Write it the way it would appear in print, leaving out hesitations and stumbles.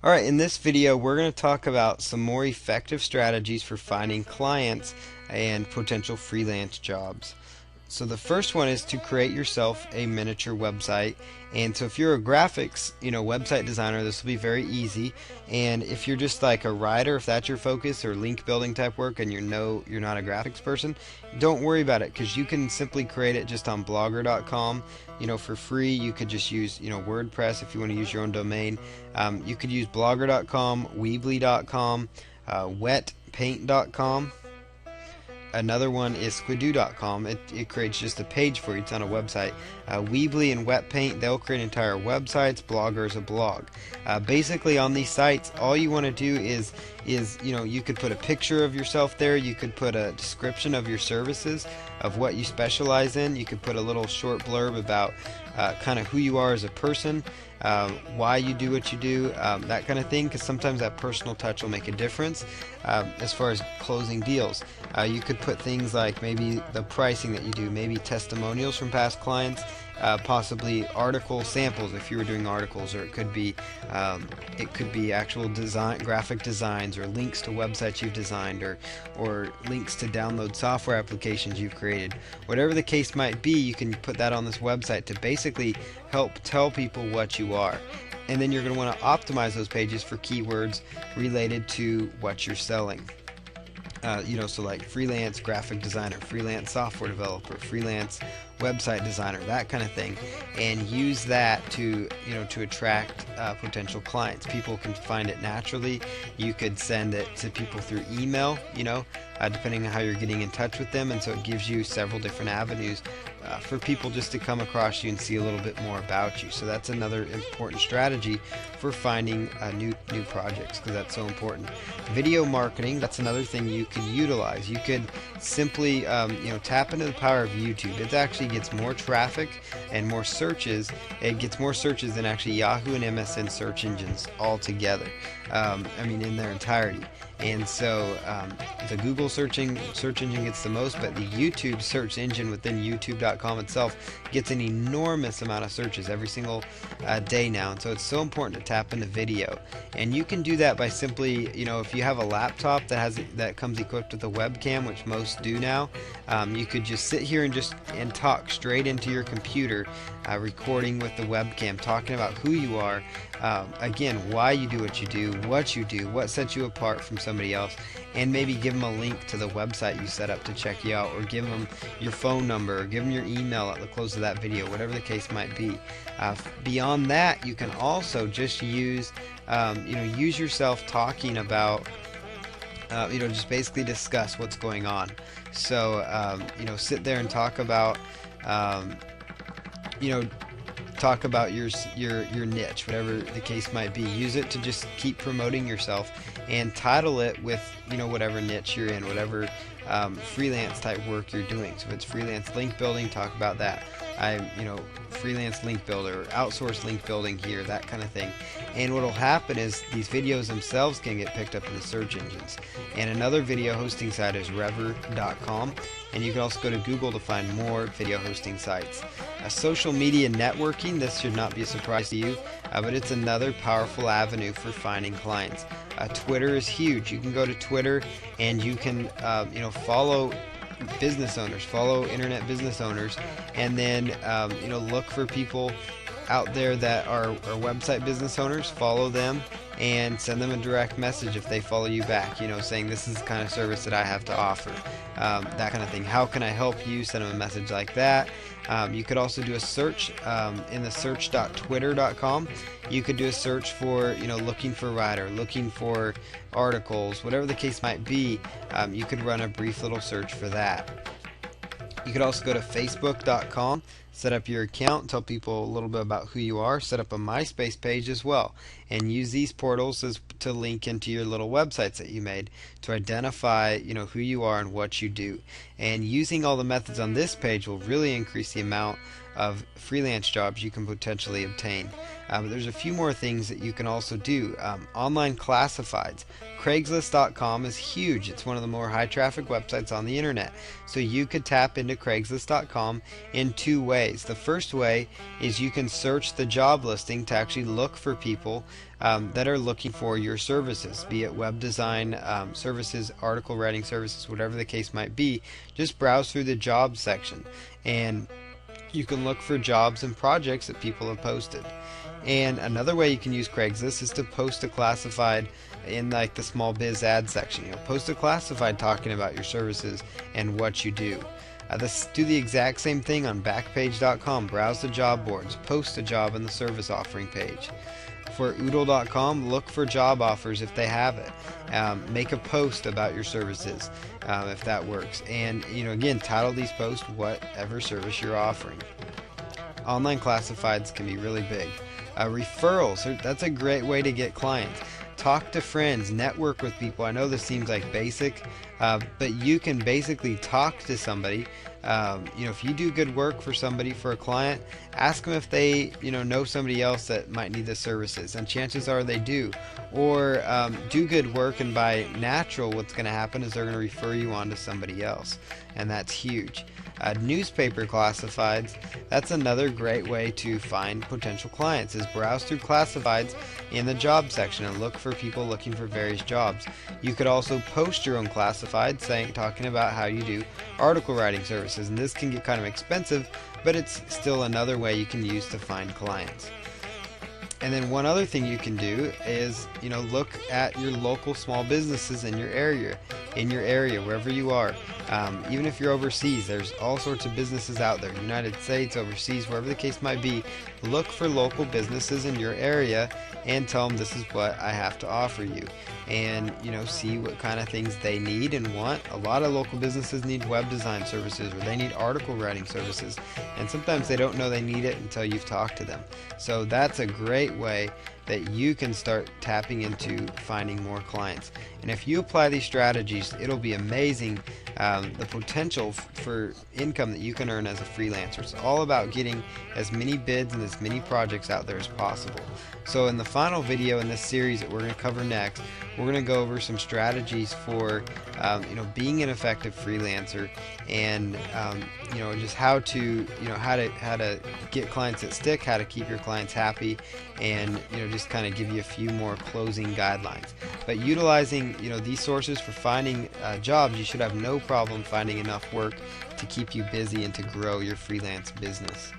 Alright, in this video we're going to talk about some more effective strategies for finding clients and potential freelance jobs. So the first one is to create yourself a miniature website. And so if you're a graphics, website designer, this will be very easy. And if you're just like a writer, if that's your focus, or link building type work, and you're not a graphics person, don't worry about it because you can simply create it just on blogger.com. For free. You could just use, WordPress if you want to use your own domain. You could use blogger.com, weebly.com, wetpaint.com. Another one is squidoo.com. It creates just a page for you. It's on a website. Weebly and Wetpaint, they'll create entire websites. Blogger is a blog. Basically, on these sites, all you want to do is you could put a picture of yourself there. You could put a description of your services, of what you specialize in. You could put a little short blurb about kind of who you are as a person, why you do what you do, that kind of thing, because sometimes that personal touch will make a difference as far as closing deals. You could put things like maybe the pricing that you do, maybe testimonials from past clients, possibly article samples if you were doing articles, or it could be actual graphic designs, or links to websites you've designed, or links to download software applications you've created. Whatever the case might be, you can put that on this website to basically help tell people what you are. And then you're going to want to optimize those pages for keywords related to what you're selling. So like freelance graphic designer, freelance software developer, freelance website designer, that kind of thing, and use that to attract potential clients. People can find it naturally. You could send it to people through email, depending on how you're getting in touch with them, and so it gives you several different avenues for people just to come across you and see a little bit more about you. So that's another important strategy for finding new projects, because that's so important. Video marketing, that's another thing you could utilize. You could simply tap into the power of YouTube. It actually gets more traffic and more searches. It gets more searches than actually Yahoo and MSN search engines altogether. In their entirety. And so the Google search engine gets the most, but the YouTube search engine within youtube.com itself gets an enormous amount of searches every single day now. And so it's so important to tap into video. And you can do that by simply, if you have a laptop that comes equipped with a webcam, which most do now, you could just sit here and talk straight into your computer, recording with the webcam, talking about who you are, again, why you do, what sets you apart from somebody else, and maybe give them a link to the website you set up to check you out, or give them your phone number, or give them your email at the close of that video, whatever the case might be. Beyond that, you can also just use yourself talking about just basically discuss what's going on. So sit there and talk about your niche, whatever the case might be. Use it to just keep promoting yourself, and title it with whatever niche you're in, whatever freelance type work you're doing. So if it's freelance link building, talk about that. Freelance link builder, outsource link building here, that kind of thing. And what will happen is these videos themselves can get picked up in the search engines. And another video hosting site is rever.com, and you can also go to Google to find more video hosting sites. Social media networking, this should not be a surprise to you, but it's another powerful avenue for finding clients. Twitter is huge. You can go to Twitter and you can follow business owners, follow internet business owners, and then look for people out there that are website business owners. Follow them and send them a direct message if they follow you back, saying this is the kind of service that I have to offer, that kind of thing. How can I help you? Send them a message like that. You could also do a search in the search.twitter.com. You could do a search for, looking for writer, looking for articles, whatever the case might be. You could run a brief little search for that. You could also go to facebook.com, set up your account, tell people a little bit about who you are, set up a MySpace page as well, and use these portals to link into your little websites that you made to identify who you are and what you do. And using all the methods on this page will really increase the amount of freelance jobs you can potentially obtain. But there's a few more things that you can also do. Online classifieds. Craigslist.com is huge. It's one of the more high traffic websites on the internet. So you could tap into Craigslist.com in two ways. The first way is you can search the job listing to actually look for people that are looking for your services, be it web design services, article writing services, whatever the case might be. Just browse through the jobs section, and you can look for jobs and projects that people have posted. And another way you can use Craigslist is to post a classified in like the small biz ad section. Post a classified talking about your services and what you do. Do the exact same thing on Backpage.com. Browse the job boards, post a job on the service offering page. For Oodle.com, look for job offers if they have it. Make a post about your services if that works. And again, title these posts whatever service you're offering. Online classifieds can be really big. Referrals, that's a great way to get clients. Talk to friends, network with people. I know this seems like basic, but you can basically talk to somebody. If you do good work for somebody, for a client, ask them if they know somebody else that might need the services, and chances are they do. Or do good work, and by natural what's going to happen is they're going to refer you on to somebody else, and that's huge. Newspaper classifieds, that's another great way to find potential clients, is browse through classifieds in the job section and look for people looking for various jobs. You could also post your own classified talking about how you do article writing services, and this can get kind of expensive, but it's still another way you can use to find clients. And then one other thing you can do is, look at your local small businesses in your area, wherever you are. Even if you're overseas, there's all sorts of businesses out there, United States, overseas, wherever the case might be. Look for local businesses in your area and tell them, this is what I have to offer you. And, see what kind of things they need and want. A lot of local businesses need web design services, or they need article writing services. And sometimes they don't know they need it until you've talked to them. So that's a great way that you can start tapping into finding more clients. And if you apply these strategies, it'll be amazing, the potential for income that you can earn as a freelancer. It's all about getting as many bids and as many projects out there as possible. So in the final video in this series that we're going to cover next, we're going to go over some strategies for being an effective freelancer, and just how to get clients that stick, how to keep your clients happy, and just kind of give you a few more closing guidelines. But utilizing these sources for finding jobs, you should have no problem finding enough work to keep you busy and to grow your freelance business.